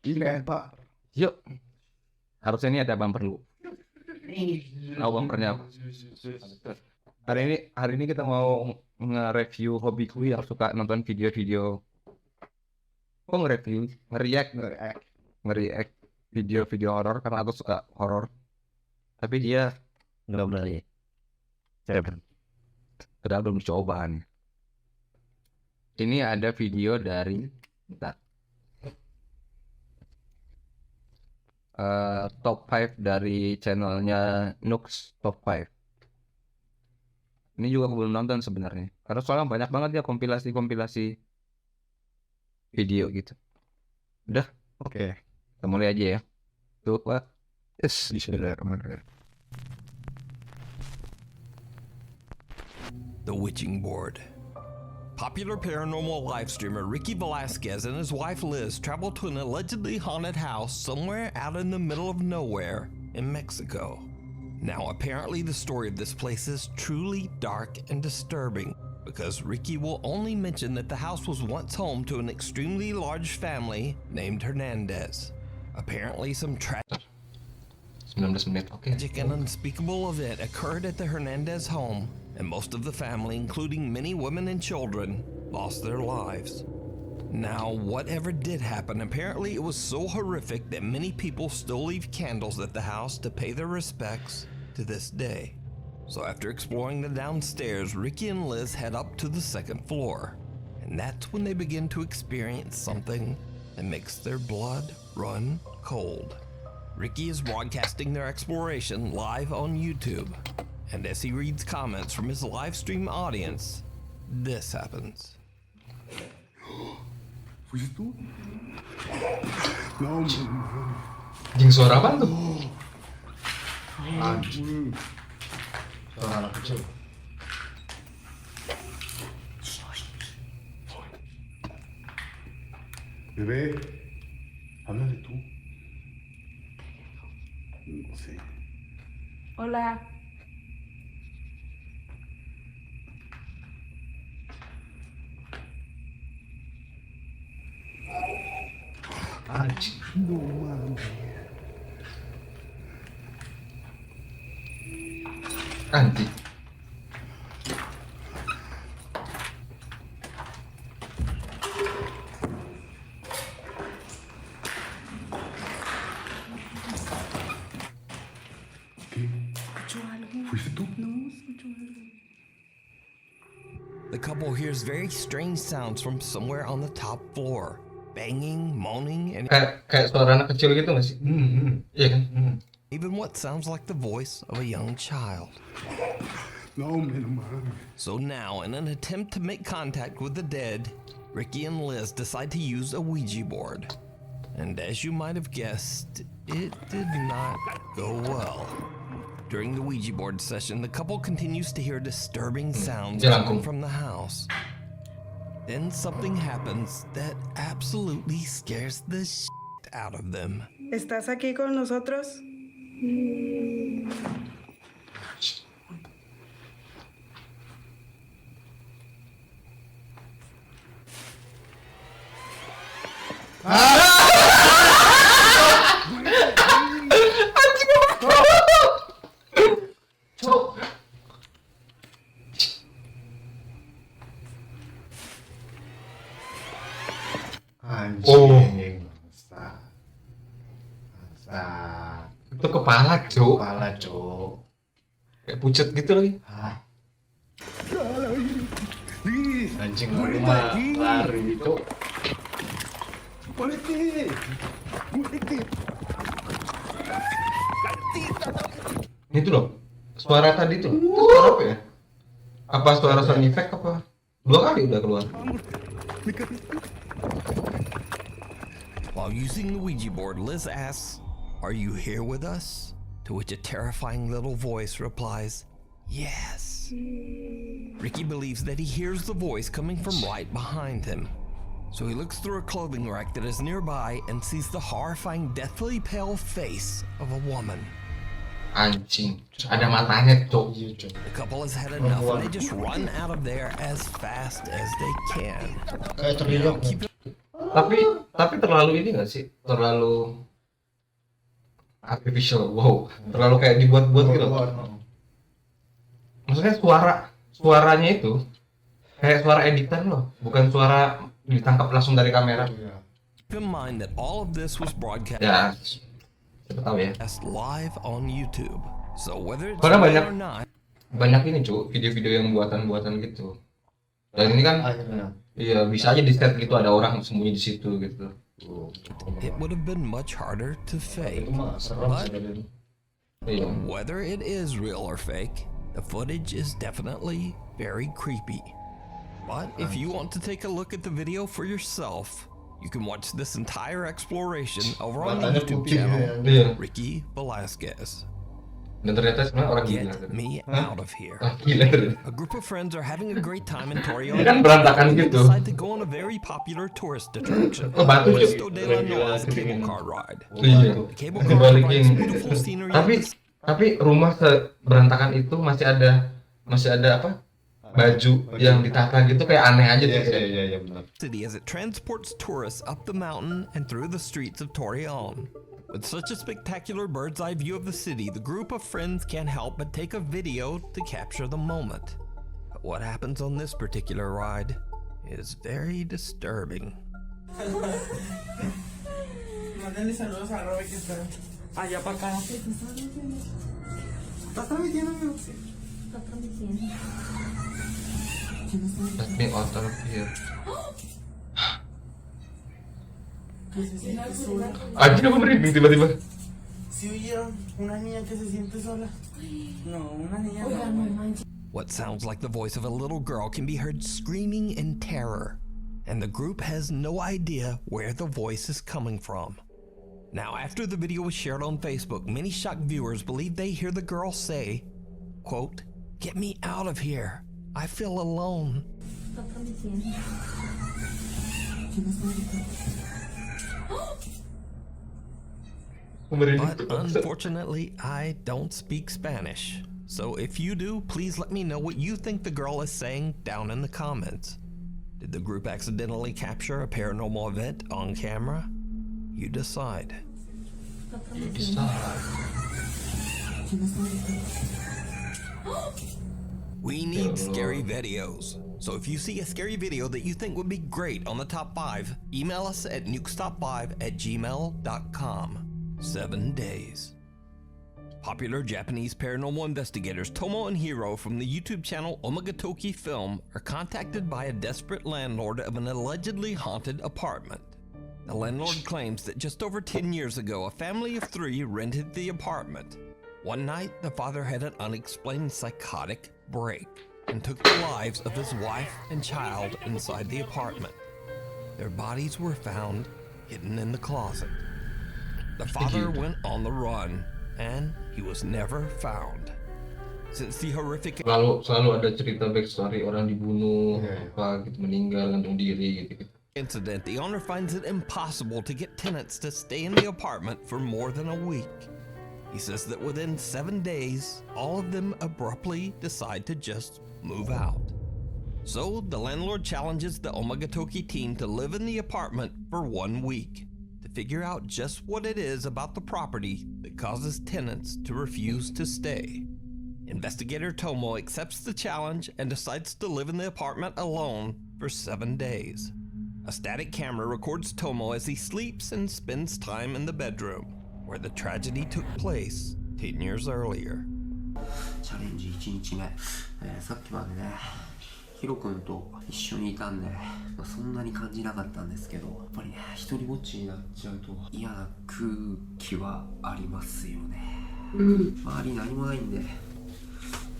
Dilempar. Yuk. Harusnya ini ada bumper dulu. Tahu bumpernya apa? Hari ini kita mau nge-review hobiku yang suka nonton video-video. Kok nge-review? Nge-react video-video horor karena aku suka horor. Tapi dia Nggak berani. padahal belum coba nih. Ini ada video dari top 5 dari channelnya Nuke'S top 5. Ini juga aku belum nonton sebenarnya. Karena soalnya banyak banget ya kompilasi video gitu. Udah, Oke. kita mulai aja ya. Tuh, Pak. Yes, bismillahirrahmanirrahim. The Witching Board. Popular paranormal live streamer Ricky Velasquez and his wife Liz traveled to an allegedly haunted house somewhere out in the middle of nowhere in Mexico. Now, apparently the story of this place is truly dark and disturbing because Ricky will only mention that the house was once home to an extremely large family named Hernandez. Apparently some 19 menit, oke. tragic and unspeakable event occurred at the Hernandez home, and most of the family, including many women and children, lost their lives. Now, whatever did happen, apparently it was so horrific that many people still leave candles at the house to pay their respects to this day. So after exploring the downstairs, Ricky and Liz head up to the second floor, and that's when they begin to experience something that makes their blood run cold. Ricky is broadcasting their exploration live on YouTube, and as he reads comments from his live stream audience, this happens. Jing suara apa tuh? Anjing. Suara anak kecil. Bebé, háblale tú. No sé. Hola. Anjing. No mames. Anjing. ¿Fuiste tú? The couple hears very strange sounds from somewhere on the top floor. Banging, moaning, and Kayak suara anak kecil gitu nggak sih? Iya kan? even what sounds like the voice of a young child. No, no mames. So now, in an attempt to make contact with the dead, Ricky and Liz decide to use a Ouija board. And as you might have guessed, it did not go well. During the Ouija board session, the couple continues to hear disturbing sounds coming from the house. Then something happens that absolutely scares the shit out of them. ¿Estás aquí con nosotros? Anjing. Bangsa. Itu kepala, Cuk. Kepala, Cuk. Kayak pucet gitu lagi. Hah? Anjing mah lari, Cuk. Itu loh. Suara tadi tuh. Itu suara apa ya? Apa suara sound effect apa? 2 kali udah keluar. While using the Ouija board, Liz asks, "Are you here with us?" To which a terrifying little voice replies, "Yes." Ricky believes that he hears the voice coming from right behind him. So he looks through a clothing rack that is nearby and sees the horrifying, deathly pale face of a woman. Anjing. Ada matanya, Cuk. The couple has had enough and they just run out of there as fast as they can. Kayak teriak. Keep Tapi terlalu ini nggak sih? Terlalu artificial, wow, terlalu kayak dibuat-buat gitu. Maksudnya suaranya itu kayak suara editan loh, bukan suara ditangkap langsung dari kamera. Keep in mind that all of this was broadcast Ya, siapa tahu ya. live on YouTube. So whether it's Karena real or not, banyak ini video-video yang buatan-buatan gitu. Dan ini kan, iya bisa aja di set gitu ada orang sembunyi di situ gitu. it would have been much harder to fake. Iya. Whether it is real or fake, the footage is definitely very creepy. But if you want to take a look at the video for yourself, you can watch this entire exploration over on the YouTube channel, Iya. Ricky Velasquez. Dan ternyata sebenarnya orang gila. Get me out of here. Gila ternyata. A group of friends are having a great time in Torreon. Ini kan berantakan They gitu. decide to go on a very popular tourist attraction, Oh, batu cuy. Cristo de la Noa's cable car ride. Iya. The cable car provides Dibalikin. beautiful scenery. Tapi rumah seberantakan itu masih ada apa? Baju yang ditata gitu kayak aneh aja tuh. Iya benar. City as it transports tourists up the mountain and through the streets of Torreon. With such a spectacular bird's eye view of the city, the group of friends can't help but take a video to capture the moment. But what happens on this particular ride is very disturbing. Mándale saludos a Robert que está allá para acá. ¿Estás transmitiendo? Let me out of here. Que se siente sola. Anjir aku merinding tiba-tiba. ¿Sí oyeron? Una niña que se siente sola. No, una niña no. What sounds like the voice of a little girl can be heard screaming in terror, and the group has no idea where the voice is coming from. Now, after the video was shared on Facebook, many shocked viewers believe they hear the girl say, quote, "Get me out of here. I feel alone." But unfortunately, I don't speak Spanish. So if you do, please let me know what you think the girl is saying down in the comments. Did the group accidentally capture a paranormal event on camera? You decide. We need scary videos. So if you see a scary video that you think would be great on the top 5, email us at nukestop5@gmail.com. 7 days. Popular Japanese paranormal investigators Tomo and Hiro from the YouTube channel Omagatoki Film are contacted by a desperate landlord of an allegedly haunted apartment. The landlord claims that just over 10 years ago, a family of 3 rented the apartment. One night, the father had an unexplained psychotic break and took the lives of his wife and child inside the apartment. Their bodies were found hidden in the closet. The father went on the run, and he was never found. Since the horrific Selalu ada cerita backstory orang dibunuh, apa gitu meninggal gantung diri gitu. incident, the owner finds it impossible to get tenants to stay in the apartment for more than a week. He says that within 7 days, all of them abruptly decide to just move out. So the landlord challenges the Omagatoki team to live in the apartment for 1 week to figure out just what it is about the property that causes tenants to refuse to stay. Investigator Tomo accepts the challenge and decides to live in the apartment alone for 7 days. A static camera records Tomo as he sleeps and spends time in the bedroom, where the tragedy took place 10 years earlier. チャレンジ1日目、さっきまでねヒロ君と一緒にいたんで、そんなに感じなかったんですけど、やっぱりね一人ぼっちになっちゃうと嫌な空気はありますよね。周り何もないんで、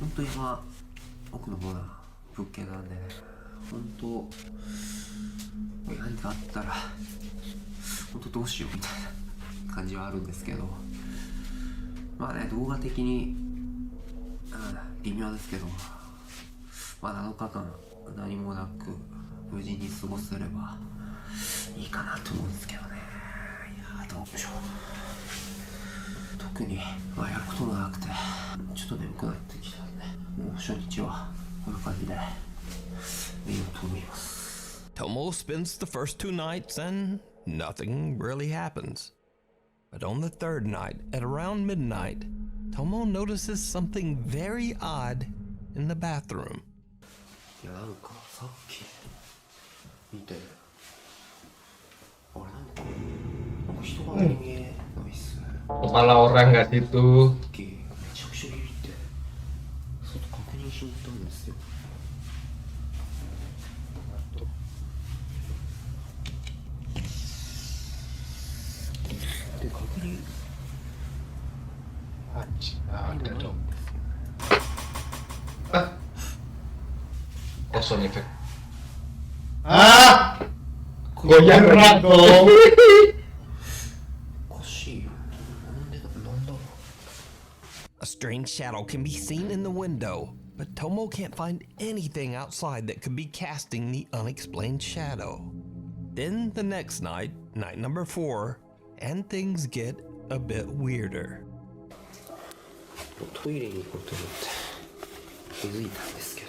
本当山奥の方な物件なんでね、本当何かあったら本当どうしようみたいな感じはあるんですけど、まあね動画的に微妙ですけど、まあ7日間何もなく無事に過ごせればいいかなと思うんですけどね。いやどうでしょう。特にまあやることもなくてちょっと眠くなってきたんで、もう初日はこんな感じで見ようと思います。Tomo spends the first 2 nights and nothing really happens. But on the 3rd night, at around midnight, Tomo notices something very odd in the bathroom. いやなんかさっき見てあれなんか人が見えないっすね。 Kepala orang nggak situ. さっきめちゃくちゃビビって外確認しに行ったんですよ。で確認 Anjing, で ada もないん dong. ですよね。 Ah. Kosong efek. Ah. Goyang berat dong. おかしいよ。なんだろう。 A strange shadow can be seen in the window, but Tomo can't find anything outside that could be casting the unexplained shadow. Then the next night, night number 4, and things get a bit weirder. トイレに行こうと思って気づいたんですけど、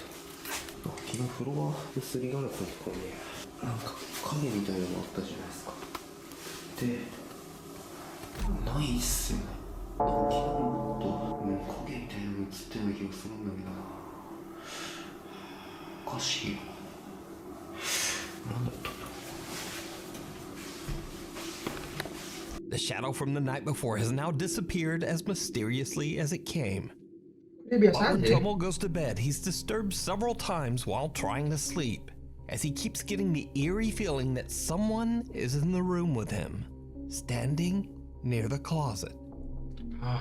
昨日フロアのすりガラスのところになんか影みたいなのがあったじゃないですか。で、ないっすよね。なんか昨日もっと影みたいなの映ってるような気がするんだけどな。おかしいよな。なんだったんだろう。 The shadow from the night before has now disappeared as mysteriously as it came. Ini biasa When aja. Tomo goes to bed, he's disturbed several times while trying to sleep, as he keeps getting the eerie feeling that someone is in the room with him, standing near the closet.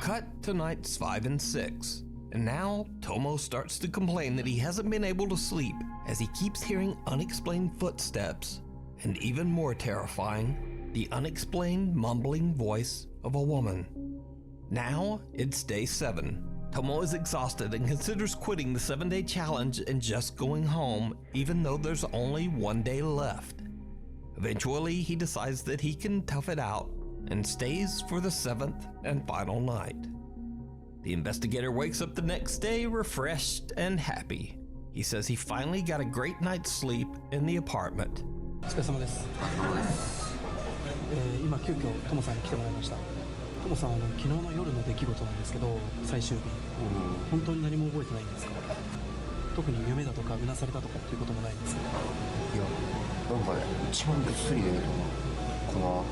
Cut to nights 5 and 6, and now Tomo starts to complain that he hasn't been able to sleep as he keeps hearing unexplained footsteps, and even more terrifying, the unexplained mumbling voice of a woman. Now it's day 7. Tomo is exhausted and considers quitting the 7-day challenge and just going home, even though there's only 1 day left. Eventually, he decides that he can tough it out and stays for the 7th and final night. The investigator wakes up the next day refreshed and happy. He says he finally got a great night's sleep in the apartment. お疲れ様です。今急遽トモさんに来てもらいました。トモさん昨日の夜の出来事なんですけど、最終日、本当に何も覚えてないんですか？特に夢だとかうなされたとかっていうこともないんですか？いや、なんかね、一番ぐっすり寝るかな。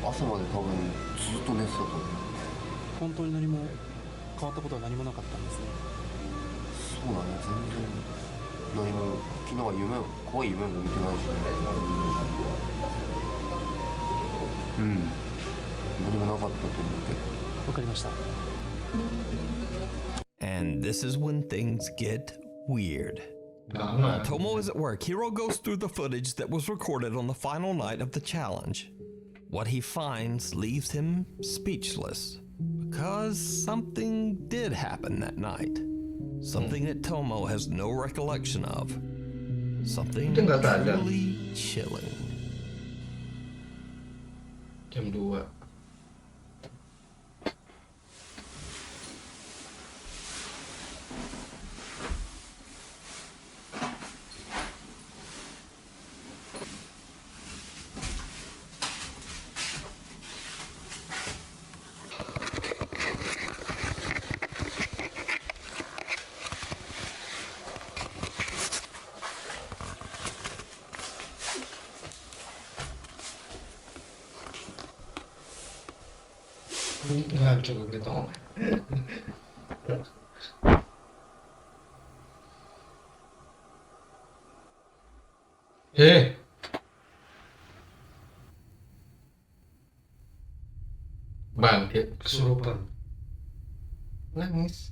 朝まで多分ずっと寝てたと思う。本当に何も変わったことは何もなかったんですね。そうだね、全然何も。昨日は怖い夢も見てないしね。何もなかったと思うけど。わかりました。 And this is when things get weird. Lama. Tomo is at work. Hiro goes through the footage that was recorded on the final night of the challenge. What he finds leaves him speechless, because something did happen that night. Something that Tomo has no recollection of. Something Itu nggak sadar. truly chilling. Jam 2. Nggak cukup gitu. Bangkit kesurupan. Nangis.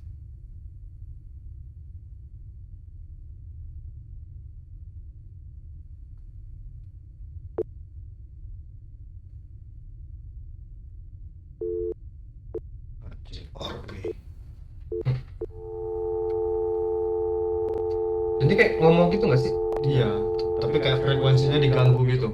Orbe. Ini kayak ngomong gitu gak sih? Iya, tapi kayak frekuensinya diganggu gitu.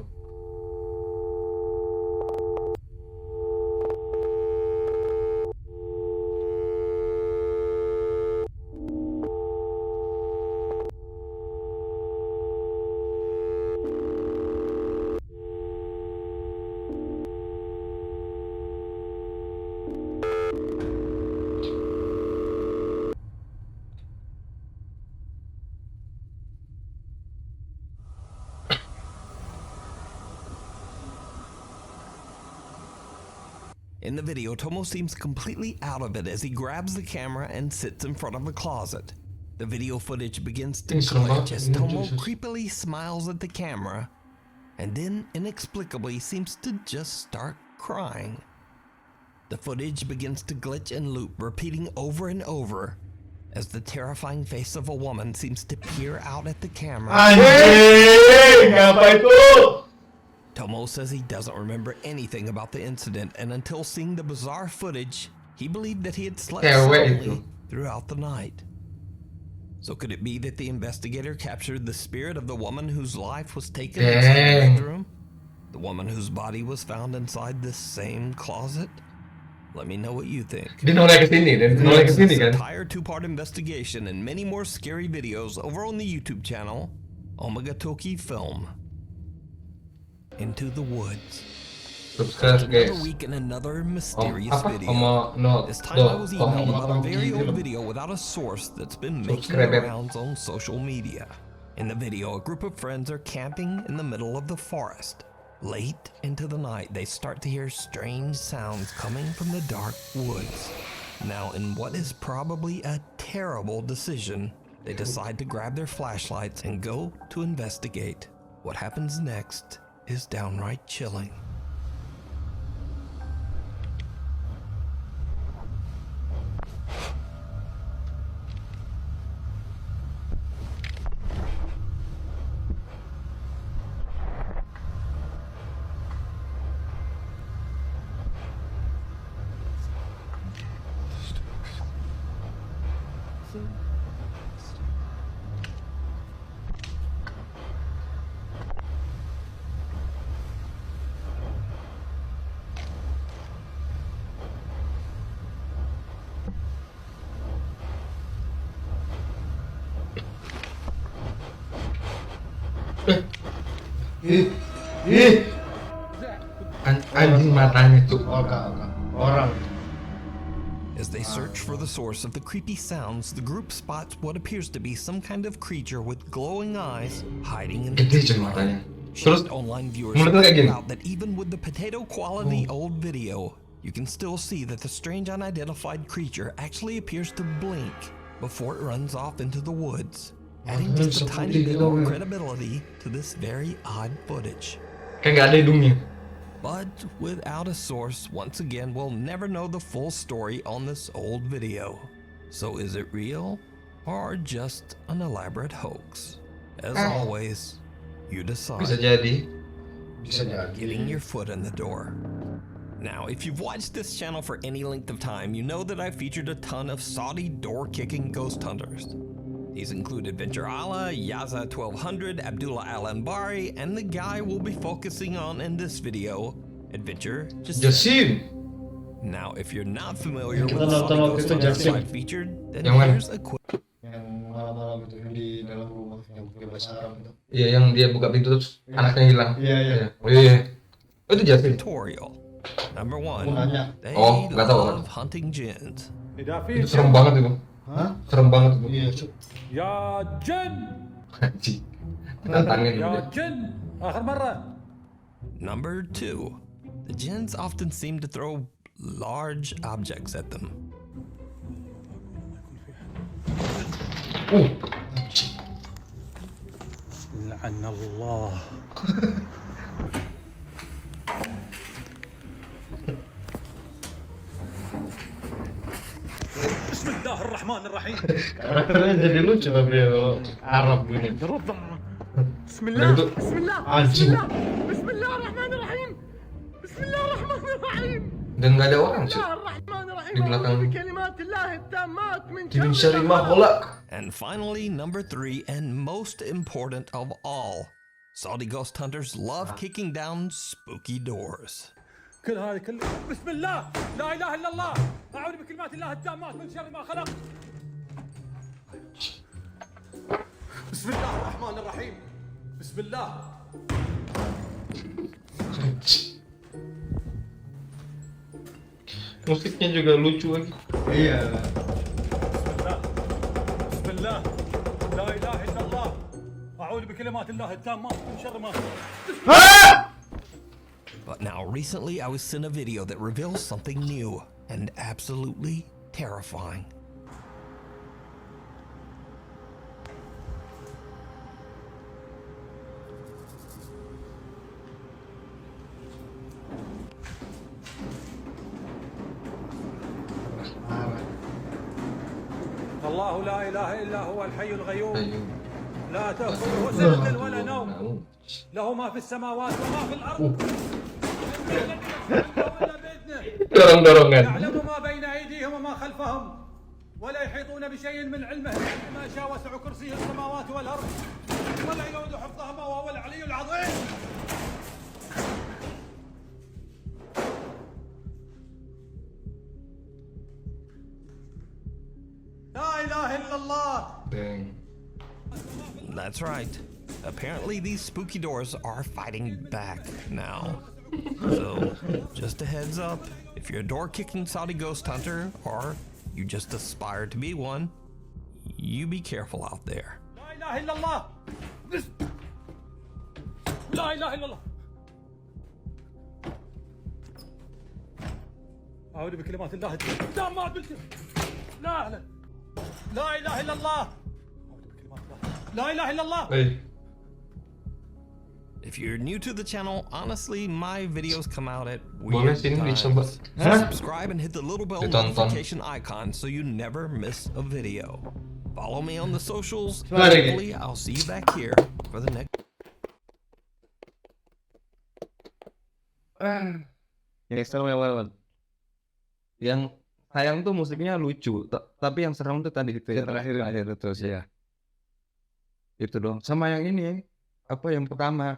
In the video, Tomo seems completely out of it as he grabs the camera and sits in front of the closet. The video footage begins to glitch as Tomo creepily smiles at the camera and then inexplicably seems to just start crying. The footage begins to glitch and loop, repeating over and over as the terrifying face of a woman seems to peer out at the camera. Anjing, apa itu? Tomo says he doesn't remember anything about the incident, and until seeing the bizarre footage, he believed that he had slept soundly throughout the night. So could it be that the investigator captured the spirit of the woman whose life was taken inside the bedroom? The woman whose body was found inside this same closet? Let me know what you think. Dia noleh kesini dan noleh kesini This kan. entire two-part investigation and many more scary videos over on the YouTube channel Omega Toki Film. Into the Woods. Subscribe guys. Another week in another mysterious Apa? video. No. This time I was emailed about a very old video without a source that's been making the rounds on social media. In the video, a group of friends are camping in the middle of the forest. Late into the night, they start to hear strange sounds coming from the dark woods. Now, in what is probably a terrible decision, they decide to grab their flashlights and go to investigate. What happens next is downright chilling. Anjing matanya tuh. Orang. As they search for the source of the creepy sounds, the group spots what appears to be some kind of creature with glowing eyes hiding in the Gede tree coy matanya. line. Terus Shocked online viewers menurut lo kayak pointed gini. out that even with the potato quality old video, you can still see that the strange unidentified creature actually appears to blink before it runs off into the woods, adding just a tiny bit more credibility to this very odd footage. Kayak nggak ada hidungnya. But without a source, once again, we'll never know the full story on this old video. So is it real or just an elaborate hoax? As always, you decide. Bisa jadi. Getting your foot in the door. Now, if you've watched this channel for any length of time, you know that I've featured a ton of Saudi door-kicking ghost hunters. These include Adventure Allah, Yaza 1200, Abdullah Al-Anbari, and the guy we'll be focusing on in this video, Adventure Jasin. Now, if you're not familiar with Kita the Saudi nonton ghost waktu itu hunters Jasin. I've featured, then Yang mana? here's a quick Yang malam-malam itu yang di dalam rumah yang pakai bahasa Arab itu. Iya, yang dia buka pintu terus anaknya hilang. Iya. Oh iya. Oh, itu Jasin. tutorial. Number Aku 1, nanya. they Oh, nggak tahu. love hunting jinns. Itu serem banget itu. Hah? Serem banget itu. Iya. يا جن Anjing. Tantangin dulu يا deh. جن آخر مرة. Number 2, the jinns often seem to throw large objects at them. لعن الله. بسم الله الرحمن الرحيم. Karakternya jadi lucu tapi ya kalau Arab gini. بسم Udah الله gitu. بسم الله Anjing. بسم الله الرحمن الرحيم. بسم الله الرحمن الرحيم. Dan nggak ada orang sih. الرحمن الرحيم. Di belakang. أعوذ بكلمات الله التامات من Min شر syarri ma khalaq. And finally, number 3, and most important of all, Saudi ghost hunters love kicking down spooky doors. كل هذه كل بسم الله لا إله إلا الله أعوذ بكلمات الله التامات من شر ما خلق. بسم الله الرحمن الرحيم. بسم الله. Musiknya juga lucu lagi. Iya. بسم الله لا إله إلا الله أعوذ بكلمات الله التامات من شر ما خلق. But now recently I was sent a video that reveals something new and absolutely terrifying. الله لا إله إلا هو الحي القيوم Ayo. لا تأخذه سنة ولا نوم له ما في السماوات وما في الأرض Dorong-dorongan. يعلم ما بين أيديهم وما خلفهم ولا يحيطون بشيء من علمه إلا ما شاء وسع كرسيه السماوات والأرض ولا يؤود حفظهما وهو العلي العظيم. لا إله إلا الله. Dang. That's right. Apparently these spooky doors are fighting back now. So, just a heads up, if you're a door-kicking Saudi ghost hunter, or you just aspire to be one, you be careful out there. لا إله إلا الله. لا إله إلا الله. أعوذ بكلمات الله التامات لا لا إله إلا الله. أعوذ بكلمات الله. لا إله إلا الله. Hey. If you're new to the channel, honestly, my videos come out at Boleh weird sini times. dicoba. So subscribe and hit the little bell Ditonton. notification icon so you never miss a video. Follow me on the socials. Lari. Hopefully, I'll see you back here for the next. Yang serem yang Yang sayang tuh musiknya lucu, tapi yang serem tuh tadi itu ya, terakhir terus ya. Itu dong. Sama yang ini, apa yang pertama,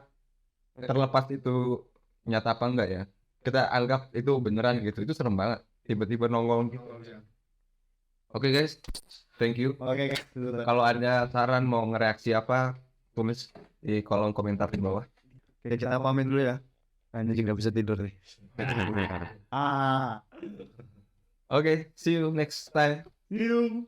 terlepas itu nyata apa enggak ya, kita anggap itu beneran gitu, itu serem banget. Tiba-tiba nongol. Oke guys, thank you. Oke, Kalau ada saran mau ngereaksi apa, tulis di kolom komentar di bawah. Oke, kita pamit dulu ya. Anjing nggak bisa tidur nih. Ah, Oke, see you next time. yuk.